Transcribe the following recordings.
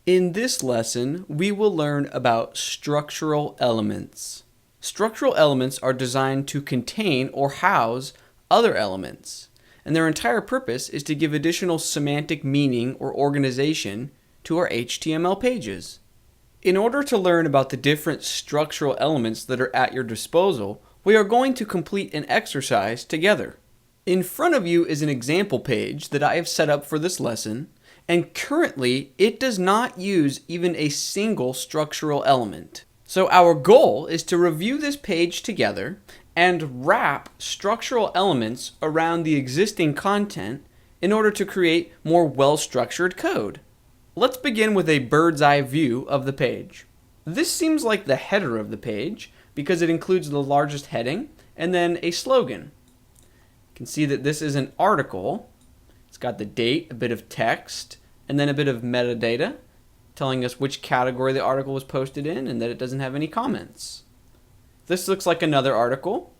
In this lesson, we will learn about structural elements. Structural elements are designed to contain or house other elements, and their entire purpose is to give additional semantic meaning or organization to our HTML pages. In order to learn about the different structural elements that are at your disposal, we are going to complete an exercise together. In front of you is an example page that I have set up for this lesson, and currently it does not use even a single structural element. So our goal is to review this page together and wrap structural elements around the existing content in order to create more well-structured code. Let's begin with a bird's eye view of the page. This seems like the header of the page because it includes the largest heading and then a slogan. You can see that this is an article. It's got the date, a bit of text, and then a bit of metadata telling us which category the article was posted in and that it doesn't have any comments. This looks like another article.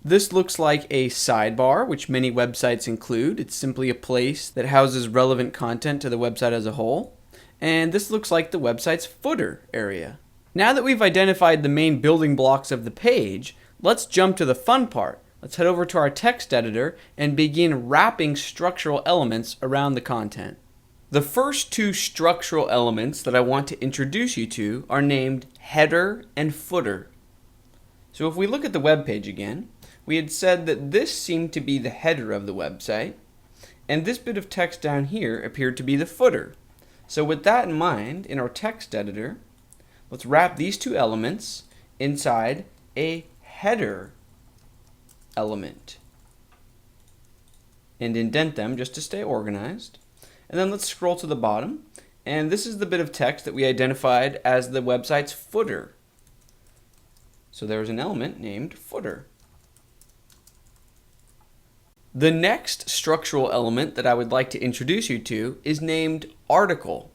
This looks like a sidebar, which many websites include. It's simply a place that houses relevant content to the website as a whole. And this looks like the website's footer area. Now that we've identified the main building blocks of the page, let's jump to the fun part. Let's head over to our text editor and begin wrapping structural elements around the content. The first two structural elements that I want to introduce you to are named header and footer. So if we look at the web page again, we had said that this seemed to be the header of the website, and this bit of text down here appeared to be the footer. So with that in mind, in our text editor, let's wrap these two elements inside a header element and indent them just to stay organized. And then let's scroll to the bottom, and this is the bit of text that we identified as the website's footer. So there's an element named footer. The next structural element that I would like to introduce you to is named article.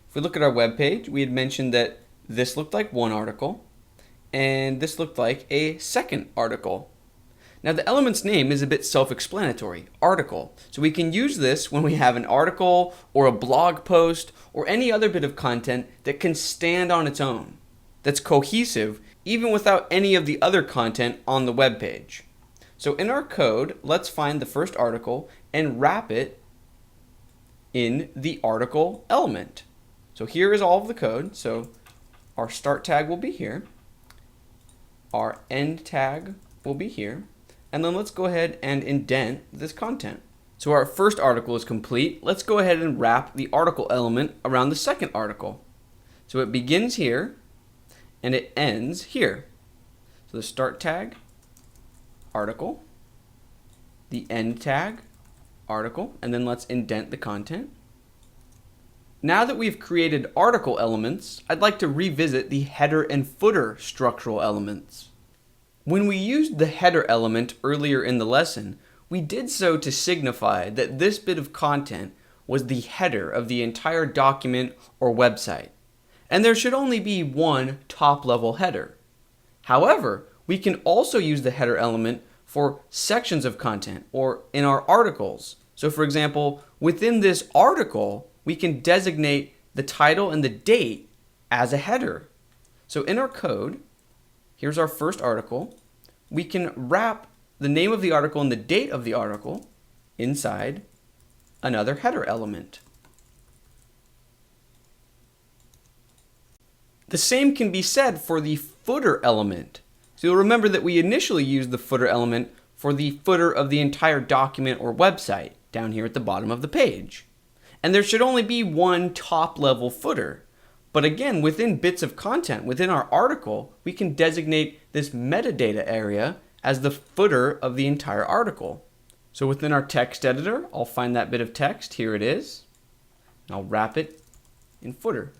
If we look at our web page, we had mentioned that this looked like one article and this looked like a second article. Now the element's name is a bit self-explanatory, article. So we can use this when we have an article or a blog post or any other bit of content that can stand on its own, that's cohesive even without any of the other content on the web page. So in our code, let's find the first article and wrap it in the article element. So here is all of the code. So our start tag will be here. Our end tag will be here. And then let's go ahead and indent this content. So our first article is complete. Let's go ahead and wrap the article element around the second article. So it begins here and it ends here. So the start tag, article, the end tag, article, and then let's indent the content. Now that we've created article elements, I'd like to revisit the header and footer structural elements. When we used the header element earlier in the lesson, we did so to signify that this bit of content was the header of the entire document or website, and there should only be one top-level header. However, we can also use the header element for sections of content or in our articles. So for example, within this article, we can designate the title and the date as a header. So in our code, here's our first article. We can wrap the name of the article and the date of the article inside another header element. The same can be said for the footer element. So you'll remember that we initially used the footer element for the footer of the entire document or website down here at the bottom of the page. And there should only be one top-level footer. But again, within bits of content, within our article, we can designate this metadata area as the footer of the entire article. So within our text editor, I'll find that bit of text. Here it is. And I'll wrap it in footer.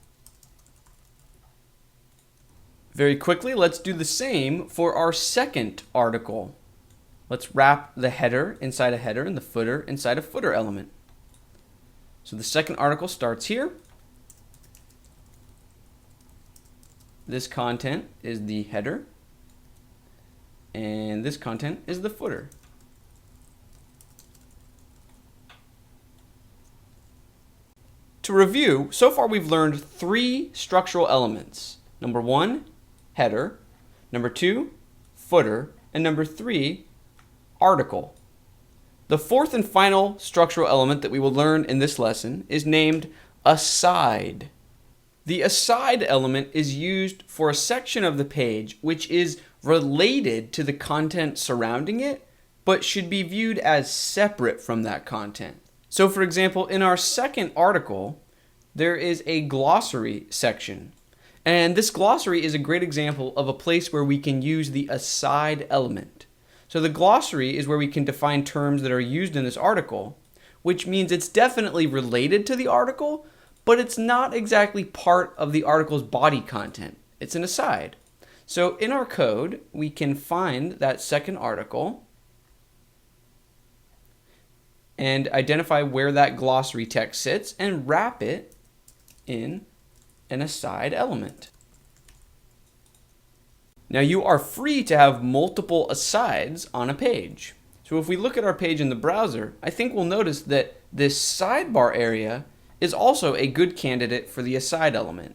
Very quickly, let's do the same for our second article. Let's wrap the header inside a header and the footer inside a footer element. So the second article starts here. This content is the header, and this content is the footer. to review, so far we've learned 3 structural elements. Number 1, header. Number 2, footer. And number 3, article. The 4th and final structural element that we will learn in this lesson is named aside. The aside element is used for a section of the page which is related to the content surrounding it, but should be viewed as separate from that content. So for example, in our second article, there is a glossary section. And this glossary is a great example of a place where we can use the aside element. So the glossary is where we can define terms that are used in this article, which means it's definitely related to the article, but it's not exactly part of the article's body content. It's an aside. So in our code, we can find that second article and identify where that glossary text sits and wrap it in an aside element. Now you are free to have multiple asides on a page. So if we look at our page in the browser, I think we'll notice that this sidebar area is also a good candidate for the aside element.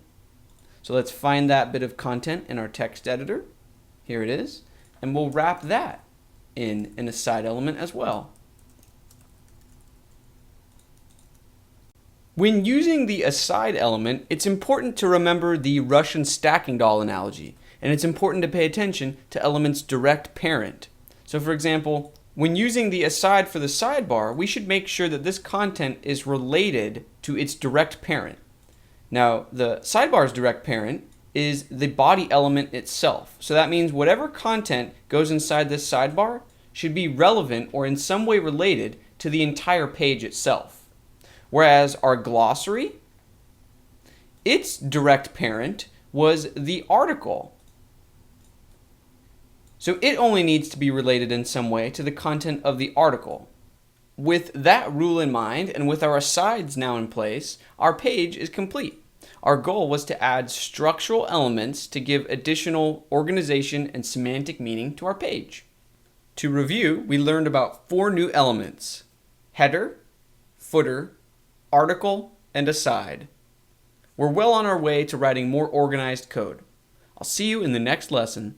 So let's find that bit of content in our text editor. Here it is. And we'll wrap that in an aside element as well. When using the aside element, it's important to remember the Russian stacking doll analogy, and it's important to pay attention to element's direct parent. So for example, when using the aside for the sidebar, we should make sure that this content is related to its direct parent. Now, the sidebar's direct parent is the body element itself. So that means whatever content goes inside this sidebar should be relevant or in some way related to the entire page itself. Whereas our glossary, its direct parent was the article. So it only needs to be related in some way to the content of the article. With that rule in mind, and with our asides now in place, our page is complete. Our goal was to add structural elements to give additional organization and semantic meaning to our page. To review, we learned about 4 new elements: header, footer, article, and aside. We're well on our way to writing more organized code. I'll see you in the next lesson.